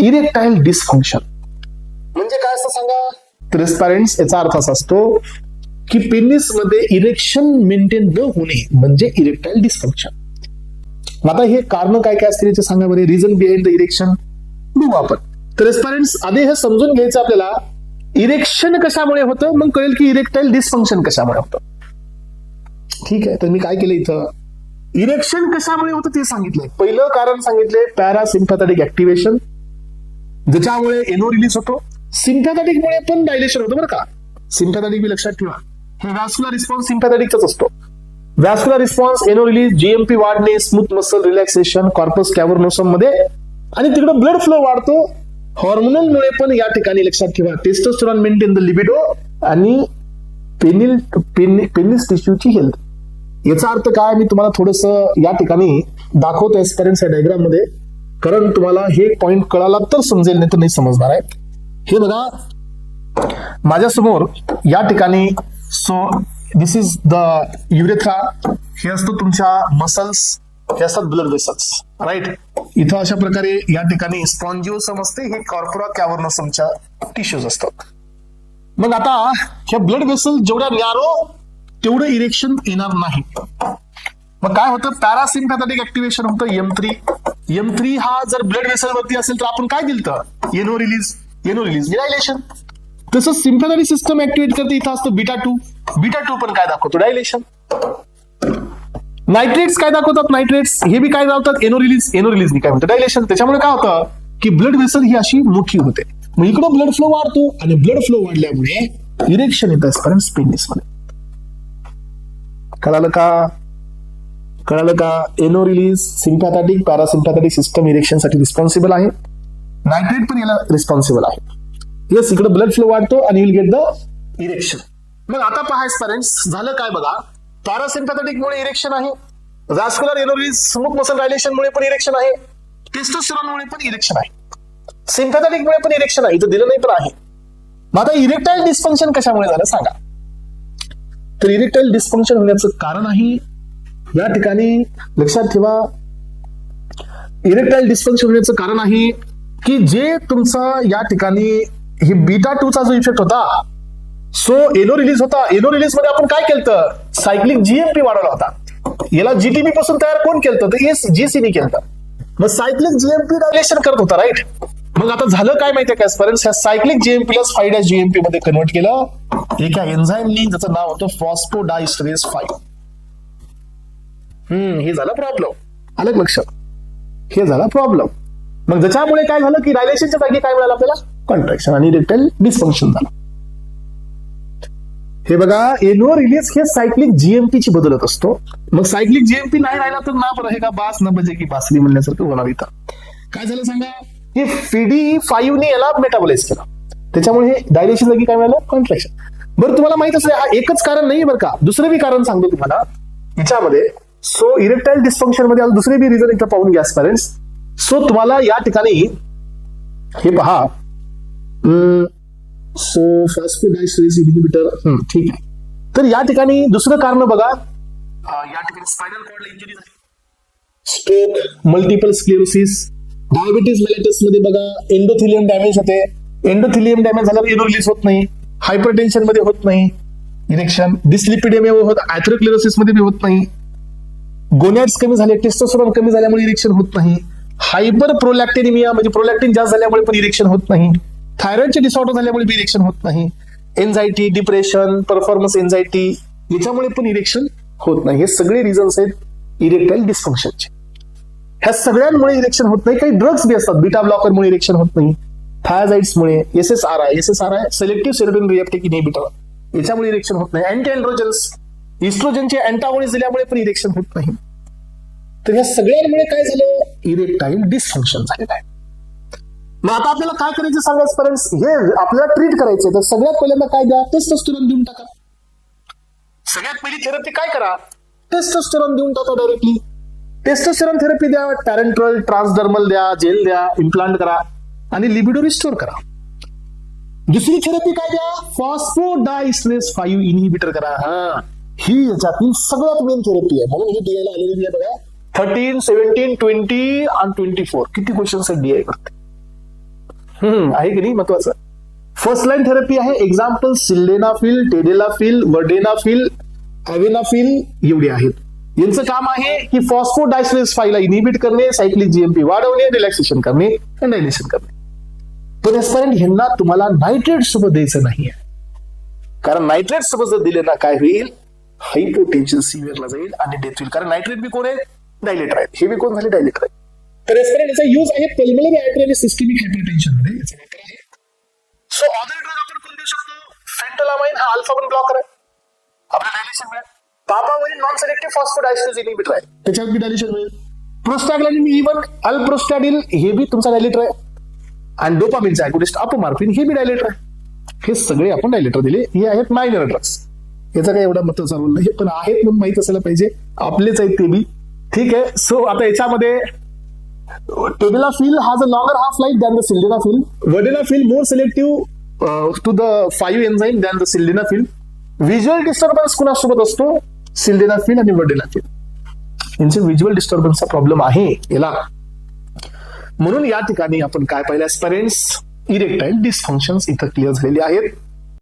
Erectile dysfunction म्हणजे काय असतं सांगा. ट्रान्सपॅरेंट्स याचा अर्थ असा असतो की पेनिस मध्ये इरेक्शन मेंटेन न होणे म्हणजे इरेक्टाईल डिसफंक्शन. आता हे कारण काय काय असतील सांगा बरे. रिझन बिहाइंड द इरेक्शन बघू आपण. ट्रान्सपॅरेंट्स आधी हे समजून घ्यायचं आपल्याला इरेक्शन कशामुळे होतं, मग कळेल की इरेक्टाईल डिसफंक्शन कशामुळे होतं. ठीक आहे, तर मी काय केलं इथं इरेक्शन कशामुळे होतं ते सांगितलंय. पहिलं कारण सांगितलंय पॅरासिम्पॅथॅटिक ऍक्टिव्हेशन ज्याच्यामुळे एनो रिलीज होतो. सिम्पॅथॅटिक मुळे पण डायलेशन होतं बरं का. सिम्पॅथॅटिक बी लक्षात ठेवा. हे व्हॅस्क्युलर रिस्पॉन्स सिम्पॅथॅटिकचाच असतो. व्हॅस्क्युलर रिस्पॉन्स एनो रिलीज, जीएमपी वाढणे, स्मूथ मसल रिलॅक्सेशन कॉर्पस कॅव्हर्नोसम मध्ये आणि तिकडे ब्लड फ्लो वाढतो. हॉर्मोनल मुळे पण या ठिकाणी लक्षात ठेवा टेस्टोस्टेरॉन मेंटेन द लिबिडो आणि पेनिस टिश्यूची हेल्थ. याचा अर्थ काय मी तुम्हाला थोडस या ठिकाणी दाखवतो एस्पेरेंट्स या डायग्राम मध्ये, कारण तुम्हाला हे पॉइंट कळाला तर समजेल, नाही तर नाही समजणार आहे. हे बघा माझ्यासमोर या ठिकाणी. So this is the urethra. हे असतो तुमच्या मसल्स, हे असतात ब्लड वेसल्स राईट. इथं अशा प्रकारे या ठिकाणी स्पॉन्जिओसम असते, हे कॉर्पोरा कॅव्हर्नोसमच्या टिश्यूज असतात. मग आता ह्या ब्लड वेसल जेवढ्या नॅरो तेवढं इरेक्शन येणार नाही. मग काय होतं पॅरासिम्पॅथॅटिक ऍक्टिव्हेशन होतं M3 हा जर ब्लड वेसल वरती असेल तर आपण काय दिलं एनो रिलीज डायलेशन. तसंच सिम्पॅथॅटिक सिस्टम ऍक्टिव्हेट करते इथं असतं बीटा 2 पण काय दाखवतो डायलेशन. नायट्रेट्स काय दाखवतात नायट्रेट्स हे बी काय दाखवतात एनो रिलीज काय म्हणतं डायलेशन. त्याच्यामुळे काय होतं की ब्लड वेसल ही अशी मोठी होते. मग इकडं ब्लड फ्लो वाढतो आणि ब्लड फ्लो वाढल्यामुळे इरेक्शन येतं पेनिस मध्ये. कळालं का एनो release sympathetic parasympathetic system erection साठी रिस्पॉन्सिबल आहे. नायट्रेट पण याला रिस्पॉन्सिबल आहे. येस इकडे ब्लड फ्लो वाढतो आणि विल गेट द इरेक्शन. मग आता पहा स्पेरेंट्स झालं काय बघा. पॅरासिम्पॅथॅटिक मुळे इरेक्शन आहे, व्हॅस्क्युलर एनो रिलीज स्मूथ मसल डायलेशन मुळे पण इरेक्शन आहे, टेस्टोस्टेरॉन मुळे पण इरेक्शन आहे, सिम्पॅथॅटिक मुळे पण इरेक्शन आहे. इथं दिलं नाही पण आहे. मग आता इरेक्टाईल डिस्फंक्शन कशामुळे झालं सांगा. तर इरेक्टाईल डिस्फंक्शन होण्याचं कारण आहे या ठिकाणी लक्षात ठेवा. इरेक्टाईल डिस्फंक्शन होण्याचं कारण आहे की जे तुमचा या ठिकाणी ही बीटा 2 चा जो इफेक्ट होता. सो एनो रिलीज होता. एनो रिलीज मध्ये आपण काय केलं सायक्लिक जीएमपी वाढवला होता. याला जीटीबी पासून तयार कोण केलं तर जीसीनी केलं. मग सायक्लिक जीएमपी डायलेशन करत होता राईट. मग आता झालं काय माहितीये का स्पेरेंट्स ह्या सायक्लिक जीएमपी ला 5' मध्ये कन्वर्ट केलं एका एन्झाईमनी ज्याचं नाव होतं फॉस्फोडायस्टरेज 5. हे झालं प्रॉब्लेम. आलं लक्षात. हे झाला प्रॉब्लेम. मग ज्याच्यामुळे काय झालं की डायलेशनच्या जागी काय मिळालं आपल्याला कॉन्ट्रॅक्शन आणि इरेक्टाईल डिस्फंक्शन झालं. हे बघा एनो रिलीज हे सायक्लिक जीएमपी ची बदलत असतो. मग सायक्लिक जीएमपी नाही राहिला तर ना रहेगा बास न बजे की बासरी म्हणण्यासारखं होणार. इथं काय झालं सांगा की FeD5 ने याला मेटाबोलाइज केला. त्याच्यामुळे हे डायलेशन जागी काय मिळालं कॉन्ट्रॅक्शन. बरं तुम्हाला माहित असेल हा एकच कारण नाही बरं का, दुसरं बी कारण सांगतो तुम्हाला याच्यामध्ये. सो इरेक्टाईल डिस्फंक्शन मध्ये दुसरे बी रिझन इथं पाहून घ्या पेरेंट्स. सो तुम्हाला या ठिकाणी हे पहा. सो फॉस्फोडायस्टरेज इन्हिबिटर ठीक आहे. तर या ठिकाणी दुसरं कारण बघा या ठिकाणी स्पायनल कॉर्डला इंजुरी झाली, stroke, multiple sclerosis, diabetes mellitus मध्ये बघा एंडोथिलियम डॅमेज होते. एंडोथिलियम डॅमेज झाल्यावर एनो रिलीज होत नाही. हायपरटेन्शन मध्ये होत नाही इरेक्शन. डिस्लिपिडेमिया होत, अॅथेरोस्क्लेरोसिस मध्ये होत नाही. गोनॅड्स कमी झाले, टेस्टोस्टेरॉन कमी झाल्यामुळे इरेक्शन होत नाही. हायपर प्रोलॅक्टिनिमिया म्हणजे प्रोलॅक्टिन जास्त झाल्यामुळे पण इरेक्शन होत नाही. थायरॉइडचे डिसऑर्डर झाल्यामुळे बी इरेक्शन होत नाही. एन्झायटी, डिप्रेशन, परफॉर्मन्स एन्झायटी याच्यामुळे पण इरेक्शन होत नाही. हे सगळे रिझन्स आहेत इरेक्टाईल डिस्फंक्शनचे. ह्या सगळ्यांमुळे इरेक्शन होत नाही. काही ड्रग्स बी असतात बीटा ब्लॉकरमुळे इरेक्शन होत नाही. थायझाइड्समुळे, SSRI selective serotonin reuptake inhibitor याच्यामुळे इरेक्शन होत नाही. अँटी एंड्रोजन्स इस्ट्रोजनचे अँटागोनिस्ट दिल्यामुळे पण इरेक्शन होत नाही. तर या सगळ्यांमुळे काय झालं इरेक्टाईल डिस्फंक्शन झालेलं आहे. मग आता आपल्याला काय करायचं सांगायचं पेरेंट्स, हे आपल्याला ट्रीट करायचं तर सगळ्यात पहिल्यांदा काय द्या टेस्टोस्टेरॉन देऊन टाका. सगळ्यात पहिली थेरपी काय करा टेस्टोस्टेरॉन देऊन टाका डायरेक्टली. टेस्टोस्टेरॉन थेरपी द्या, पॅरेंट्रल, ट्रान्सडर्मल द्या, जेल द्या, इम्प्लांट करा आणि लिबिडो रिस्टोर करा. दुसरी थेरपी काय द्या फॉस्फोडायस्टरेज 5 इनहिबिटर करा. ही याच्यातील सगळ्यात मेन थेरपी आहे. म्हणून हे डीआयला आलेली आहे बघा 13, 17, 20 आणि 24 किती क्वेश्चन्स आहेत डीआय करते. आहे की नाही महत्वाचं. फर्स्ट लाईन थेरपी आहे. एक्झाम्पल सिल्डेनाफिल, टेडेलाफिल, वर्डेनाफिल, अवेनाफिल एवढे आहेत. यांचं काम आहे की फॉस्फोडायस्ट्रेस 5 ला इनिबिट करणे, सायक्लिक जीएमपी वाढवणे, रिलॅक्सेशन करणे, डायलेशन करणे. पण एस्पायरंट ह्यांना तुम्हाला नायट्रेट सोबत द्यायचं नाहीये, कारण नायट्रेट सोबत जर दिले ना काय होईल, हायपोटेन्शन सिव्हिअरला जाईल आणि डेथ होईल. कारण नायट्रेट बी कोण आहे, डायलेटर आहेत. हे बी कोण झाले, डायलेटर आहे. तर एस्पायरंट याचा यूज आहे पल्मोनरी आर्टरी आणि सिस्टमिक हायपरटेन्शन मध्ये याचा वापर आहे. सो अदर ड्रग आपण कोण देऊ शकतो, फेंटोलामाइन हा अल्फा 1 ब्लॉकर आहे, आपला डायलेशन मिळेल. पापावरील नॉन सिलेक्टिव्ह फॉस्फोडायस्ट्रेस इनिबिटर आहे, त्याच्यावर बी डायलेशन मिळेल. प्रोस्टाग्लॅंडिन इव्हन अल्प्रोस्टॅडिल हे बी तुमचा डायलेटर आहे. आणि डोपामिनचा अॅगोनिस्ट अपोमार्फिन हे बी डायलेटर आहे. हे सगळे आपण डायलेटर दिले. हे आहेत मायनर ड्रग्स. याचा काही एवढा महत्वाचा रोल नाही, पण आहेत म्हणून माहित असायला पाहिजे, आपलेच आहेत ते बी. ठीक आहे. सो आता याच्यामध्ये टेडेलाफिल has a longer half-life than the sildenafil. Vardenafil more selective to the 5 enzyme than the sildenafil. Visual disturbance कुणासोबत असतो, सिल्डेनाफिल आणि वर्डेनाफिल. यांचे व्हिज्युअल डिस्टर्बन्सचा प्रॉब्लेम आहे याला. म्हणून या ठिकाणी आपण काय पाहिलं, एस्पायरेंट्स इरेक्टाईल डिस्फंक्शन्स इथं क्लिअर झालेले आहेत.